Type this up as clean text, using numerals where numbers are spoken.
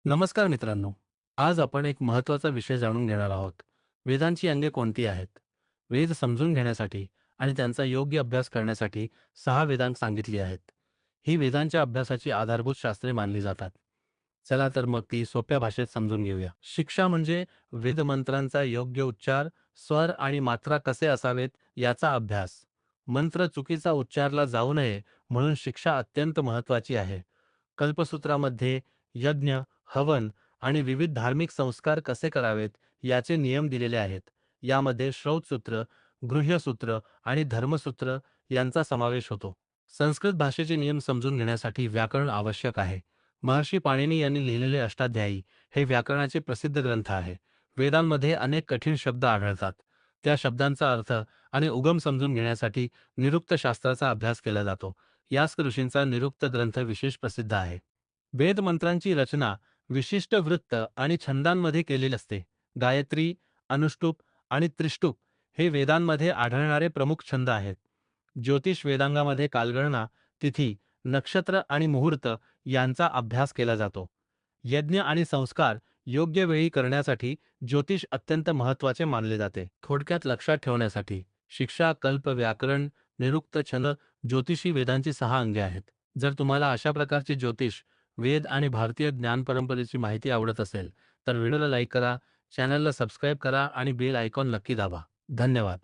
नमस्कार मित्रांनो. आज आपण एक महत्त्वाचा विषय जाणून घेणार आहोत. वेदांची अंगे कोणती आहेत? वेद समजून घेण्यासाठी आणि त्यांचा योग्य अभ्यास करण्यासाठी 6 वेदांत सांगितली आहेत. ही वेदांच्या अभ्यासाची आधारभूत शास्त्रे मानली जातात. चला तर मग ती सोप्या भाषेत समजून घेऊया. शिक्षा म्हणजे वेदमंत्रांचा योग्य उच्चार, स्वर आणि मात्रा कसे असावेत याचा अभ्यास. मंत्र चुकीचा उच्चारला जाऊ नये म्हणून शिक्षा अत्यंत महत्त्वाची आहे. कल्पसूत्रामध्ये यज्ञ, हवन आणि विविध धार्मिक संस्कार कसे करावेत याचे नियम दिलेले आहेत. यामध्ये श्रौतसूत्र, गृह्यसूत्र आणि धर्मसूत्र यांचा समावेश होतो. संस्कृत भाषेचे नियम समजून घेण्यासाठी व्याकरण आवश्यक आहे. महर्षी पाणिनी यांनी लिहिलेले अष्टाध्यायी हे व्याकरणाचे प्रसिद्ध ग्रंथ आहे. वेदांमध्ये अनेक कठीण शब्द आढळतात. त्या शब्दांचा अर्थ आणि उगम समजून घेण्यासाठी निरुक्त शास्त्राचा अभ्यास केला जातो. यास्क ऋषींचा निरुक्त ग्रंथ विशेष प्रसिद्ध आहे. वेद मंत्रांची रचना विशिष्ट वृत्त आणि छंदांमध्ये केलेली असते. गायत्री, अनुष्टुप आणि त्रिष्टुप हे वेदांमध्ये आढळणारे प्रमुख छंद आहेत. ज्योतिष वेदांगामध्ये कालगणना, तिथी, नक्षत्र आणि मुहूर्त यांचा अभ्यास केला जातो. यज्ञ आणि संस्कार योग्य वेळी करण्यासाठी ज्योतिष अत्यंत महत्त्वाचे मानले जाते. थोडक्यात लक्षात ठेवण्यासाठी शिक्षा, कल्प, व्याकरण, निरुक्त, छंद, ज्योतिषी वेदांची 6 अंगे आहेत. जर तुम्हाला अशा प्रकारचे ज्योतिष, वेद आणि भारतीय ज्ञान परंपरेची माहिती आवडत असेल, तर व्हिडिओला लाईक करा, चॅनलला सबस्क्राईब करा आणि बेल आयकॉन नक्की दाबा. धन्यवाद.